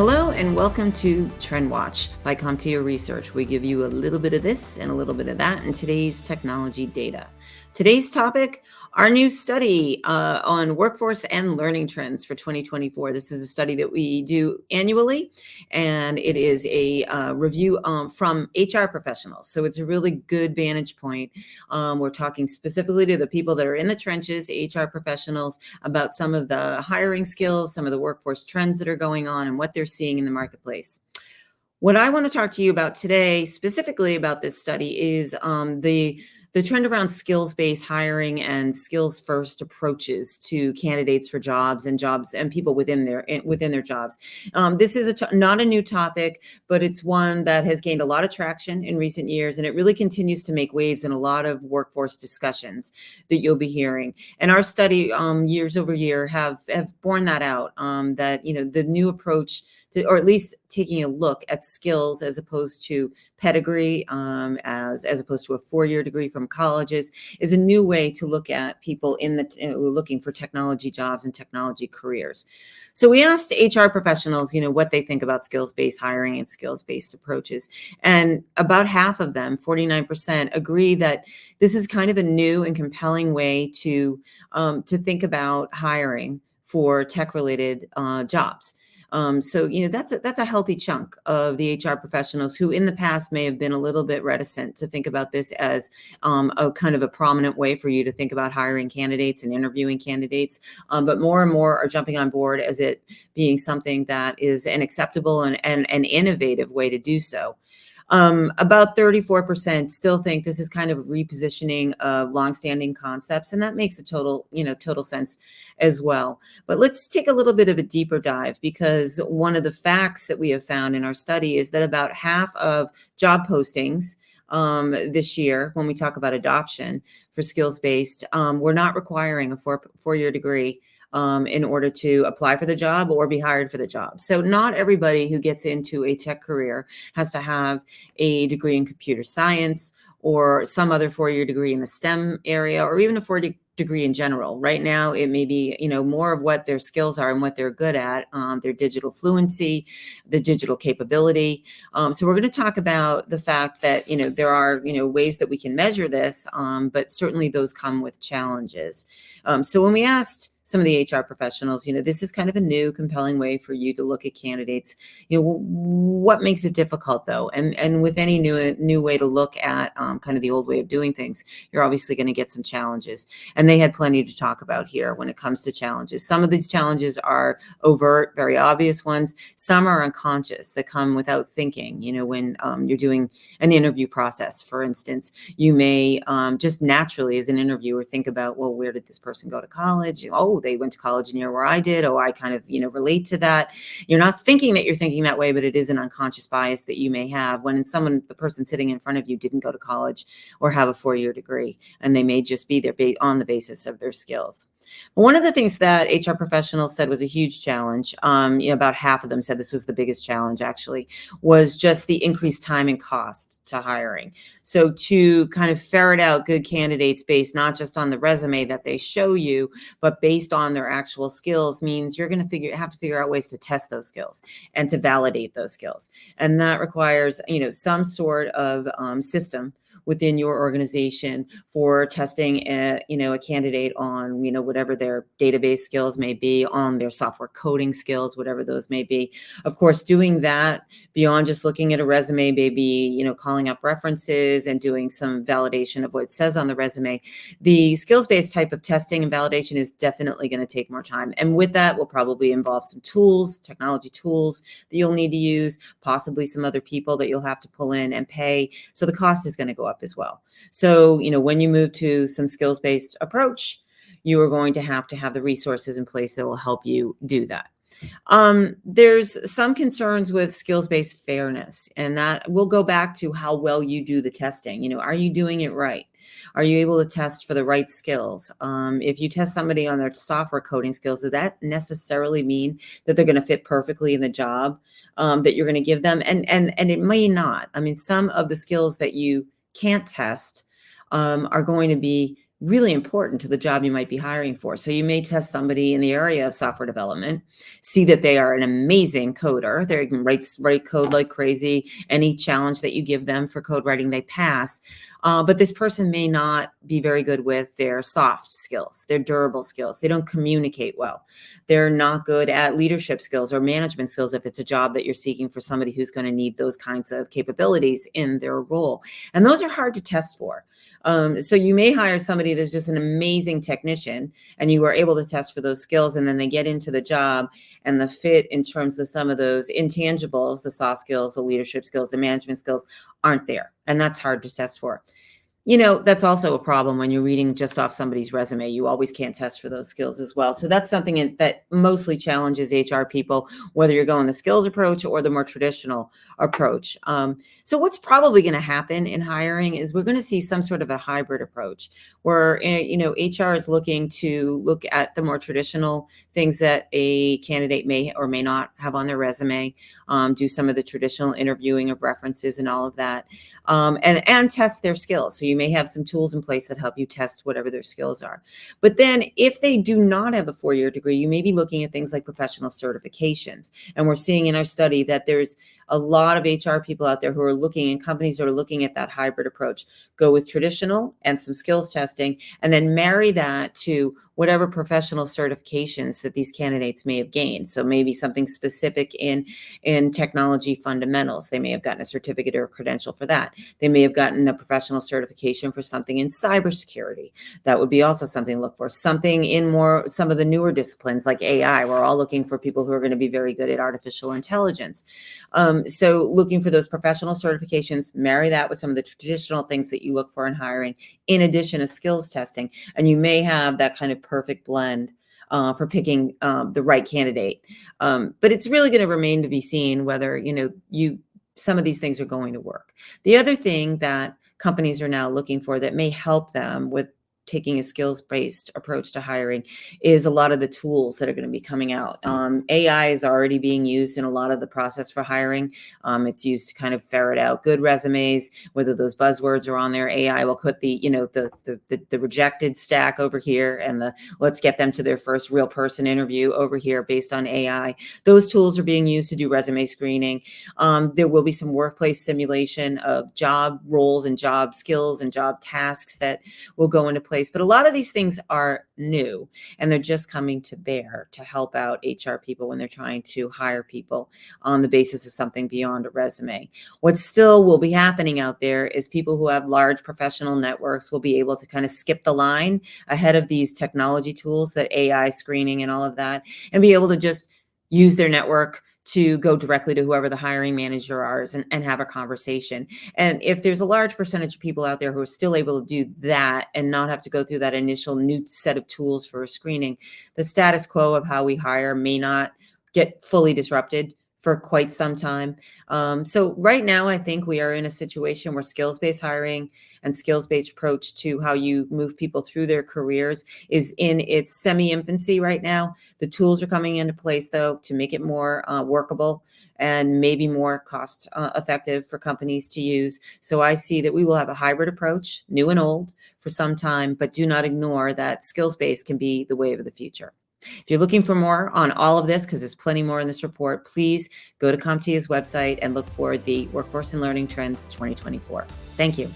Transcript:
Hello and welcome to Trend Watch by CompTIA Research. We give you a little bit of this and a little bit of that in today's technology data. Today's topic, our new study on workforce and learning trends for 2024. This is a study that we do annually, and it is a review from HR professionals. So it's a really good vantage point. We're talking specifically to the people that are in the trenches, HR professionals, about some of the hiring skills, some of the workforce trends that are going on, and what they're seeing in the marketplace. What I want to talk to you about today, specifically about this study, is the trend around skills-based hiring and skills-first approaches to candidates for jobs and people within their jobs. This is not a new topic, but it's one that has gained a lot of traction in recent years, and it really continues to make waves in a lot of workforce discussions that you'll be hearing. And our study, years over year, have borne that out. That the new approach to, or at least taking a look at skills as opposed to pedigree, as opposed to a four-year degree from colleges, is a new way to look at people looking for technology jobs and technology careers. So we asked HR professionals, what they think about skills-based hiring and skills-based approaches, and about half of them, 49%, agree that this is kind of a new and compelling way to think about hiring for tech-related jobs. So that's a healthy chunk of the HR professionals who in the past may have been a little bit reticent to think about this as a kind of a prominent way for you to think about hiring candidates and interviewing candidates. But more and more are jumping on board as it being something that is an acceptable and an innovative way to do so. About 34% still think this is kind of a repositioning of longstanding concepts, and that makes a total sense as well. But let's take a little bit of a deeper dive, because one of the facts that we have found in our study is that about half of job postings this year, when we talk about adoption for skills-based, we're not requiring a four-year degree in order to apply for the job or be hired for the job. So not everybody who gets into a tech career has to have a degree in computer science or some other four-year degree in the STEM area, or even a four-year degree in general. Right now, it may be, more of what their skills are and what they're good at, their digital fluency, the digital capability. So we're going to talk about the fact that, there are, ways that we can measure this, but certainly those come with challenges. So when we asked some of the HR professionals, this is kind of a new, compelling way for you to look at candidates. What makes it difficult, though? And with any new way to look at kind of the old way of doing things, you're obviously going to get some challenges. And they had plenty to talk about here when it comes to challenges. Some of these challenges are overt, very obvious ones. Some are unconscious that come without thinking. When you're doing an interview process, for instance, you may just naturally, as an interviewer, think about, well, where did this person go to college? Oh, they went to college near where I did. Oh, I kind of, relate to that. You're not thinking that you're thinking that way, but it is an unconscious bias that you may have when the person sitting in front of you didn't go to college or have a four-year degree, and they may just be there on the basis of their skills. One of the things that HR professionals said was a huge challenge, about half of them said this was the biggest challenge actually, was just the increased time and cost to hiring. So to kind of ferret out good candidates based not just on the resume that they show you, but based on their actual skills, means you're going to have to figure out ways to test those skills and to validate those skills. And that requires, some sort of system within your organization for testing a candidate on, whatever their database skills may be, on their software coding skills, whatever those may be. Of course, doing that beyond just looking at a resume, maybe, calling up references and doing some validation of what it says on the resume. The skills-based type of testing and validation is definitely going to take more time. And with that will probably involve some tools, technology tools that you'll need to use, possibly some other people that you'll have to pull in and pay. So the cost is going to go up as well. So, when you move to some skills-based approach, you are going to have the resources in place that will help you do that. There's some concerns with skills-based fairness, and that will go back to how well you do the testing. Are you doing it right? Are you able to test for the right skills? If you test somebody on their software coding skills, does that necessarily mean that they're going to fit perfectly in the job that you're going to give them? And it may not. I mean, some of the skills that you can't test are going to be really important to the job you might be hiring for. So you may test somebody in the area of software development, see that they are an amazing coder. They can write code like crazy. Any challenge that you give them for code writing, they pass. But this person may not be very good with their soft skills, their durable skills. They don't communicate well. They're not good at leadership skills or management skills if it's a job that you're seeking for somebody who's going to need those kinds of capabilities in their role. And those are hard to test for. So you may hire somebody that's just an amazing technician and you are able to test for those skills, and then they get into the job and the fit in terms of some of those intangibles, the soft skills, the leadership skills, the management skills aren't there. And that's hard to test for. That's also a problem when you're reading just off somebody's resume. You always can't test for those skills as well. So that's something that mostly challenges HR people, whether you're going the skills approach or the more traditional approach. So what's probably going to happen in hiring is we're going to see some sort of a hybrid approach where, HR is looking to look at the more traditional things that a candidate may or may not have on their resume, do some of the traditional interviewing of references and all of that. And test their skills. So you may have some tools in place that help you test whatever their skills are. But then if they do not have a 4-year degree, you may be looking at things like professional certifications. And we're seeing in our study that there's a lot of HR people out there who are looking, and companies that are looking at that hybrid approach, go with traditional and some skills testing, and then marry that to whatever professional certifications that these candidates may have gained. So maybe something specific in technology fundamentals. They may have gotten a certificate or a credential for that. They may have gotten a professional certification for something in cybersecurity. That would be also something to look for. Something in some of the newer disciplines like AI. We're all looking for people who are going to be very good at artificial intelligence. So looking for those professional certifications, marry that with some of the traditional things that you look for in hiring, in addition to skills testing. And you may have that kind of perfect blend for picking the right candidate. But it's really going to remain to be seen whether, some of these things are going to work. The other thing that companies are now looking for that may help them with taking a skills-based approach to hiring is a lot of the tools that are going to be coming out. AI is already being used in a lot of the process for hiring. It's used to kind of ferret out good resumes, whether those buzzwords are on there. AI will put the rejected stack over here and the let's get them to their first real person interview over here based on AI. Those tools are being used to do resume screening. There will be some workplace simulation of job roles and job skills and job tasks that will go into place. But a lot of these things are new and they're just coming to bear to help out HR people when they're trying to hire people on the basis of something beyond a resume. What still will be happening out there is people who have large professional networks will be able to kind of skip the line ahead of these technology tools, that AI screening and all of that, and be able to just use their network to go directly to whoever the hiring manager is and have a conversation. And if there's a large percentage of people out there who are still able to do that and not have to go through that initial new set of tools for a screening, the status quo of how we hire may not get fully disrupted for quite some time. So right now, I think we are in a situation where skills-based hiring and skills-based approach to how you move people through their careers is in its semi-infancy right now. The tools are coming into place, though, to make it more workable and maybe more cost effective for companies to use. So I see that we will have a hybrid approach, new and old, for some time, but do not ignore that skills-based can be the wave of the future. If you're looking for more on all of this, because there's plenty more in this report, please go to CompTIA's website and look for the Workforce and Learning Trends 2024. Thank you.